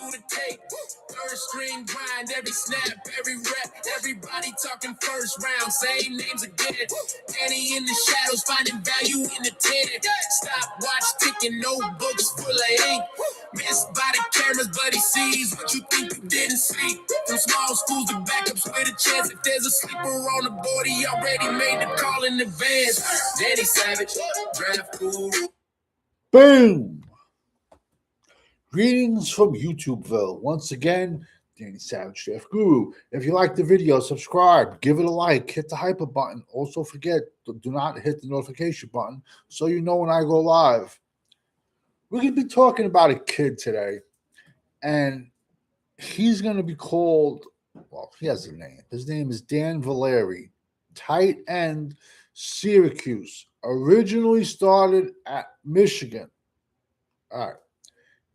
through the tape. Third string grind, every snap, every rep. Everybody talking first round, same names again. Danny in the shadows, finding value in the 10. Stopwatch ticking, notebooks full of ink. Missed by the cameras, but he sees what you think you didn't see. From small schools to backups with a chance. If there's a sleeper on the board, he already made the call in advance. Danny Savage, draft guru. Boom! Greetings from YouTubeville. Once again, Danny Savage, Draft Guru. If you like the video, subscribe, give it a like, hit the hyper button. Also forget, do not hit the notification button so you know when I go live. We're going to be talking about a kid today, and he's going to be called, well, he has a name. His name is Dan Villari, tight end, Syracuse. Originally started at Michigan. All right.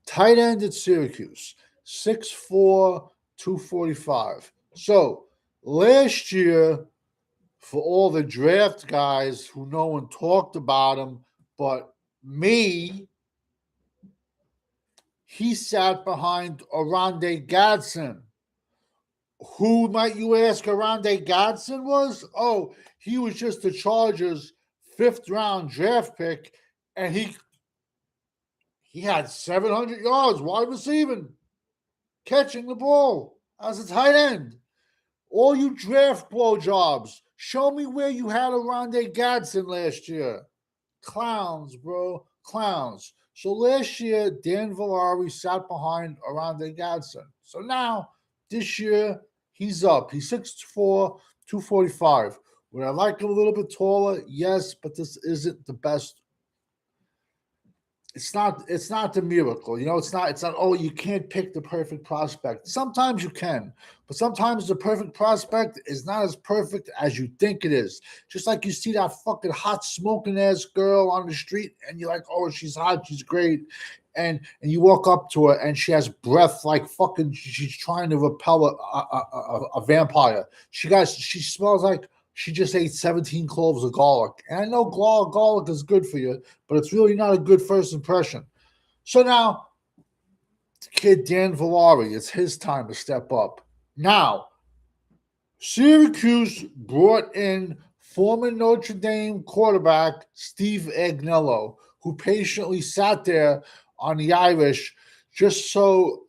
Tight end at Syracuse, 6'4", 245. So last year, for all the draft guys who no one talked about him but me, he sat behind Oronde Gadsden. Who might you ask Oronde Gadsden was? Oh, he was just the Chargers' 5th round draft pick, and he had 700 yards wide receiving, catching the ball as a tight end. All you draft blowjobs, show me where you had Oronde Gadsden last year. Clowns, bro. Clowns. So last year, Dan Villari sat behind Oronde Gadsden. So now, this year, he's up. He's 6'4", 245. Would I like him a little bit taller? Yes, but this isn't the best. It's not the miracle. It's not, oh, you can't pick the perfect prospect. Sometimes you can, but sometimes the perfect prospect is not as perfect as you think it is. Just like you see that fucking hot smoking ass girl on the street and you're like, oh, she's hot, she's great. And you walk up to her and she has breath like fucking, she's trying to repel a vampire. She smells like she just ate 17 cloves of garlic. And I know garlic is good for you, but it's really not a good first impression. So now, the kid Dan Villari, it's his time to step up. Now, Syracuse brought in former Notre Dame quarterback Steve Agnello, who patiently sat there on the Irish just so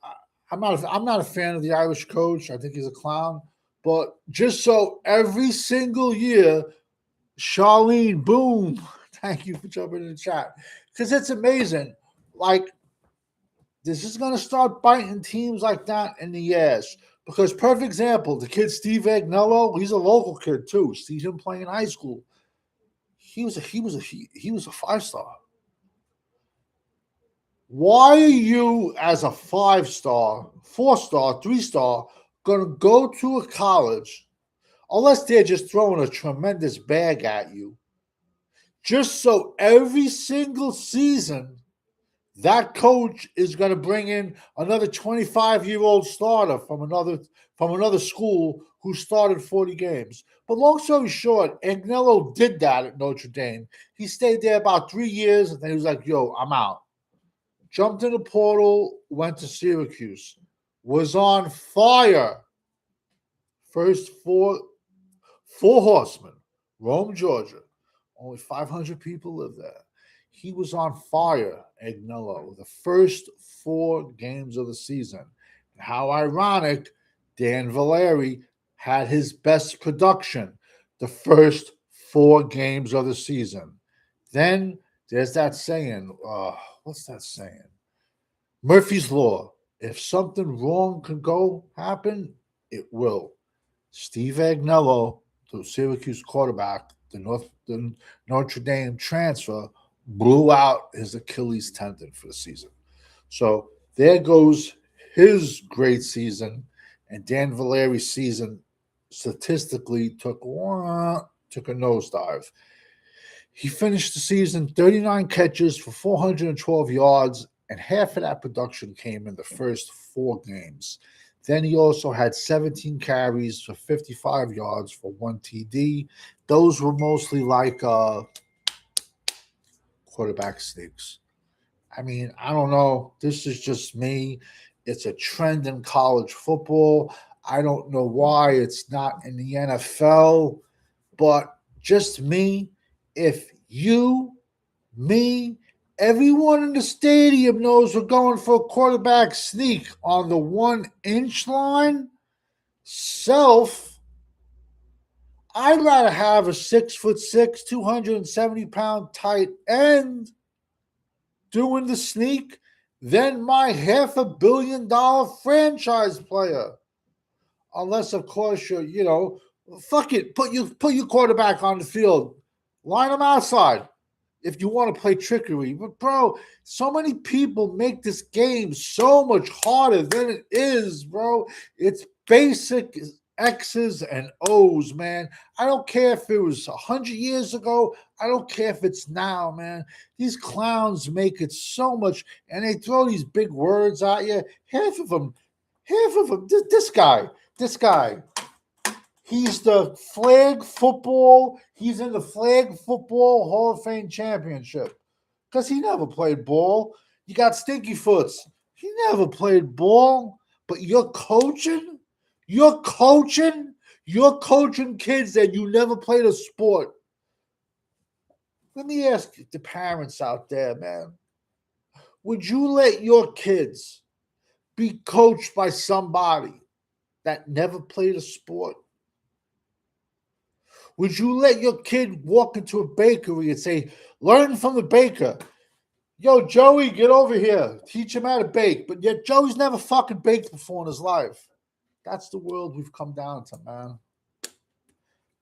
I'm not a fan of the Irish coach. I think he's a clown. But just so every single year, Charlene, boom, thank you for jumping in the chat. Because it's amazing. Like, this is going to start biting teams like that in the ass. Because, perfect example, the kid Steve Agnello, he's a local kid too. See him playing in high school. He was a 5-star. Why are you, as a 5-star, 4-star, 3-star, going to go to a college, unless they're just throwing a tremendous bag at you, just so every single season that coach is going to bring in another 25-year-old starter from another school who started 40 games? But long story short, Agnello did that at Notre Dame. He stayed there about 3 years, and then he was like, yo, I'm out. Jumped in the portal, went to Syracuse, was on fire. First four horsemen, Rome, Georgia. Only 500 people live there. He was on fire, Agnello, the first 4 games of the season. And how ironic, Dan Villari had his best production the first 4 games of the season. Then there's that saying, what's that saying? Murphy's Law. If something wrong can happen, it will. Steve Agnello, the Syracuse quarterback, the Notre Dame transfer, blew out his Achilles tendon for the season. So there goes his great season, and Dan Villari's season statistically took a nosedive. He finished the season 39 catches for 412 yards, and half of that production came in the first 4 games. Then he also had 17 carries for 55 yards for 1 TD. Those were mostly like quarterback sneaks. I mean, I don't know. This is just me. It's a trend in college football. I don't know why it's not in the NFL, but just me, if you, me, everyone in the stadium knows we're going for a quarterback sneak on the 1 inch line, I'd rather have a 6'6", 270-pound tight end doing the sneak than my $500 million franchise player. Unless, of course, fuck it, put your quarterback on the field, line him outside if you want to play trickery. But bro, so many people make this game so much harder than it is, bro. It's basic X's and O's, man. I don't care if it was 100 years ago. I don't care if it's now, man. These clowns make it so much, and they throw these big words at you. Half of them, this guy, he's the flag football. He's in the flag football Hall of Fame championship because he never played ball. You got Stinky Foots. He never played ball, but you're coaching kids that you never played a sport. Let me ask the parents out there, man. Would you let your kids be coached by somebody that never played a sport? Would you let your kid walk into a bakery and say, learn from the baker? Yo, Joey, get over here. Teach him how to bake. But yet Joey's never fucking baked before in his life. That's the world we've come down to, man.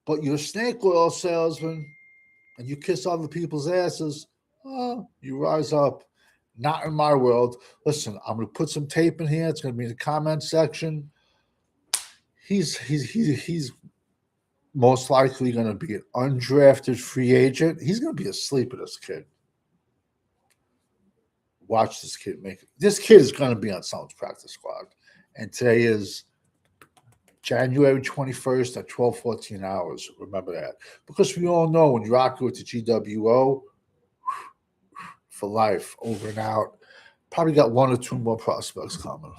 But you're a snake oil salesman and you kiss other people's asses, you rise up. Not in my world. Listen, I'm going to put some tape in here. It's going to be in the comment section. He's most likely going to be an undrafted free agent. He's going to be asleep with this kid. Watch this kid make it. This kid is going to be on someone's practice squad. And today is January 21st at 12:14 hours. Remember that. Because we all know when you're rocking with the GWO, for life, over and out. Probably got 1 or 2 more prospects coming.